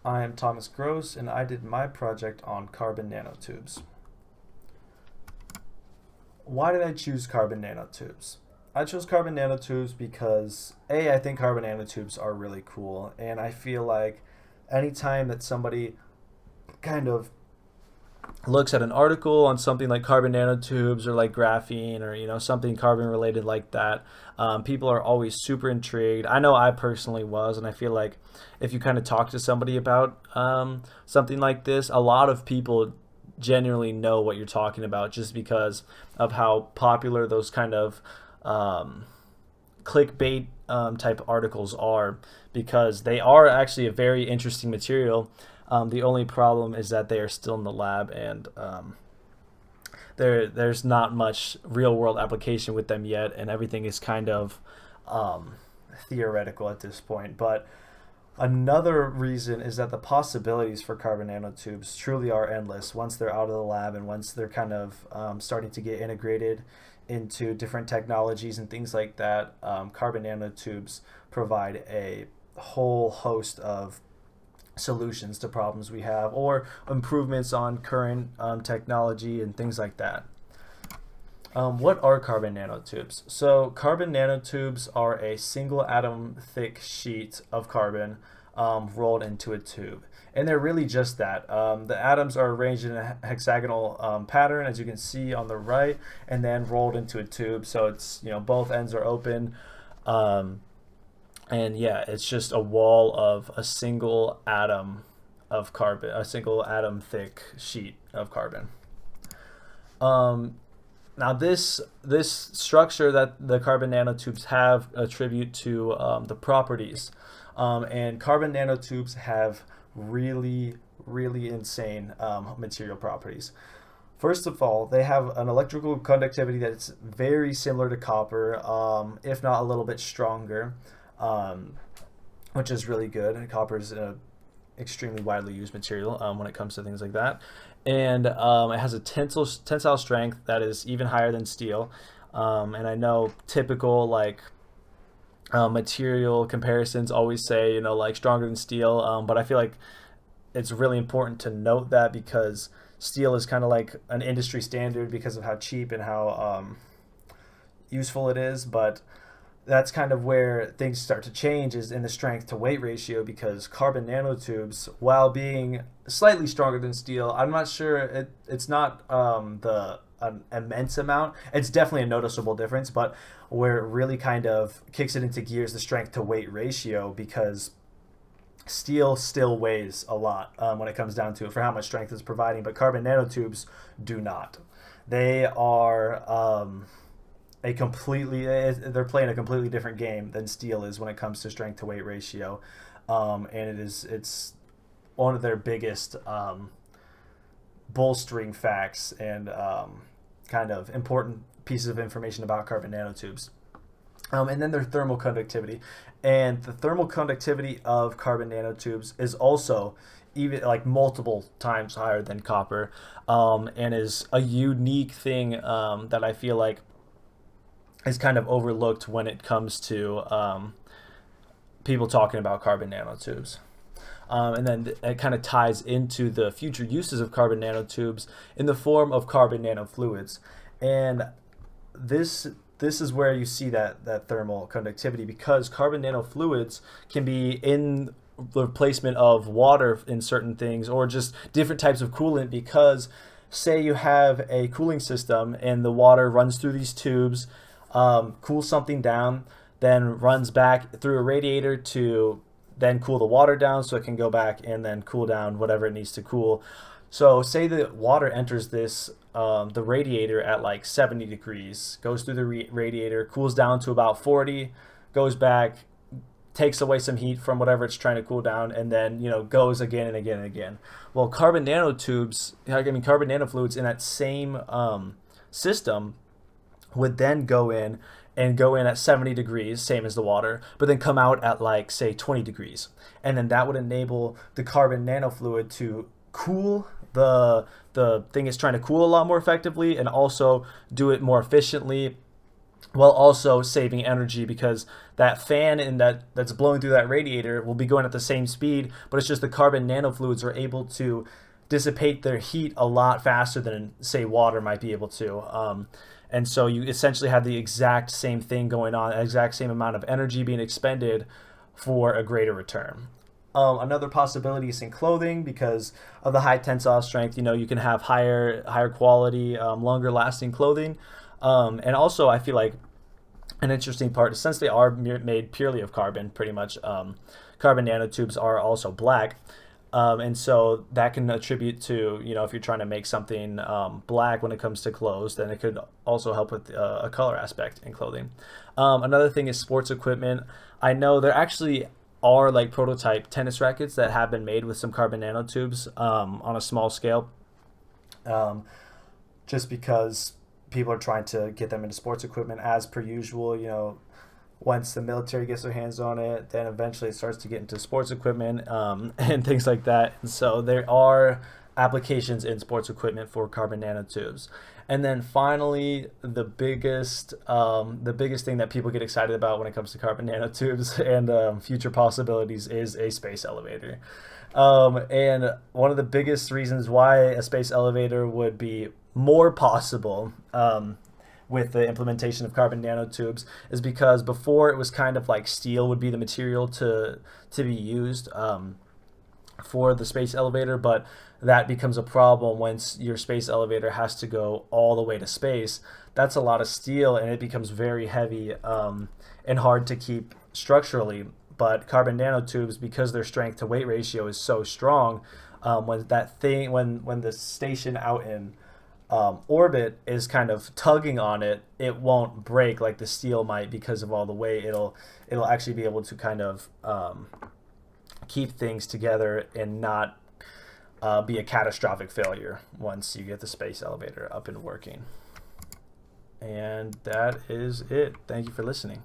I am Thomas Gross, and I did my project on carbon nanotubes. Why did I choose carbon nanotubes? I chose carbon nanotubes because I think carbon nanotubes are really cool, and I feel like anytime that somebody kind of looks at an article on something like carbon nanotubes or like graphene or something carbon related like that, people are always super intrigued. I know I personally was, and I feel like if you kind of talk to somebody about something like this, a lot of people genuinely know what you're talking about just because of how popular those kind of clickbait type articles are, because they are actually a very interesting material. The only problem is that they are still in the lab, and there's not much real world application with them yet, and everything is kind of theoretical at this point. But another reason is that the possibilities for carbon nanotubes truly are endless once they're out of the lab and once they're kind of starting to get integrated into different technologies and things like that. Carbon nanotubes provide a whole host of solutions to problems we have, or improvements on current technology and things like that. What are carbon nanotubes? So carbon nanotubes are a single atom thick sheet of carbon rolled into a tube. And they're really just that. The atoms are arranged in a hexagonal pattern, as you can see on the right, and then rolled into a tube. So it's, both ends are open. And yeah, it's just a wall of a single atom of carbon, a single atom thick sheet of carbon. Now this structure that the carbon nanotubes have attribute to the properties, and carbon nanotubes have really insane material properties. First of all, they have an electrical conductivity that's very similar to copper, if not a little bit stronger, which is really good. Copper is an extremely widely used material when it comes to things like that. And it has a tensile strength that is even higher than steel. And I know typical material comparisons always say, like stronger than steel, but I feel like it's really important to note that, because steel is kind of like an industry standard because of how cheap and how useful it is. But that's kind of where things start to change, is in the strength to weight ratio, because carbon nanotubes, while being slightly stronger than steel, I'm not sure it's not an immense amount. It's definitely a noticeable difference, but where it really kind of kicks it into gears, the strength to weight ratio, because steel still weighs a lot when it comes down to it for how much strength it's providing, but carbon nanotubes do not. They are they're playing a completely different game than steel is when it comes to strength to weight ratio, and it's one of their biggest bolstering facts and kind of important pieces of information about carbon nanotubes. And then their thermal conductivity, and the thermal conductivity of carbon nanotubes is also even like multiple times higher than copper, and is a unique thing that I feel like is kind of overlooked when it comes to people talking about carbon nanotubes. And then it kind of ties into the future uses of carbon nanotubes in the form of carbon nanofluids. And this is where you see that thermal conductivity, because carbon nanofluids can be in the replacement of water in certain things, or just different types of coolant, because say you have a cooling system and the water runs through these tubes, cools something down, then runs back through a radiator to then cool the water down so it can go back and then cool down whatever it needs to cool. So say the water enters the radiator at like 70 degrees, goes through the radiator, cools down to about 40, goes back, takes away some heat from whatever it's trying to cool down, and then goes again and again and again. Well, carbon nanofluids in that same system would then go in at 70 degrees, same as the water, but then come out at like say 20 degrees. And then that would enable the carbon nanofluid to cool the thing it's trying to cool a lot more effectively, and also do it more efficiently while also saving energy, because that fan that's blowing through that radiator will be going at the same speed, but it's just the carbon nanofluids are able to dissipate their heat a lot faster than, say, water might be able to. And so you essentially have the exact same thing going on, exact same amount of energy being expended for a greater return. Another possibility is in clothing, because of the high tensile strength. You can have higher quality, longer lasting clothing. And also, I feel like an interesting part is, since they are made purely of carbon, pretty much, carbon nanotubes are also black. And so that can attribute to, if you're trying to make something black when it comes to clothes, then it could also help with a color aspect in clothing. Another thing is sports equipment. I know there actually are like prototype tennis rackets that have been made with some carbon nanotubes on a small scale, just because people are trying to get them into sports equipment as per usual. Once the military gets their hands on it, then eventually it starts to get into sports equipment and things like that. And so there are applications in sports equipment for carbon nanotubes. And then finally, the biggest thing that people get excited about when it comes to carbon nanotubes and future possibilities is a space elevator. And one of the biggest reasons why a space elevator would be more possible with the implementation of carbon nanotubes is because before it was kind of like steel would be the material to be used for the space elevator, but that becomes a problem once your space elevator has to go all the way to space. That's a lot of steel, and it becomes very heavy and hard to keep structurally. But carbon nanotubes, because their strength to weight ratio is so strong, when the station out in orbit is kind of tugging on it, it won't break like the steel might because of all the weight. It'll actually be able to kind of keep things together and not be a catastrophic failure once you get the space elevator up and working. And that is it. Thank you for listening.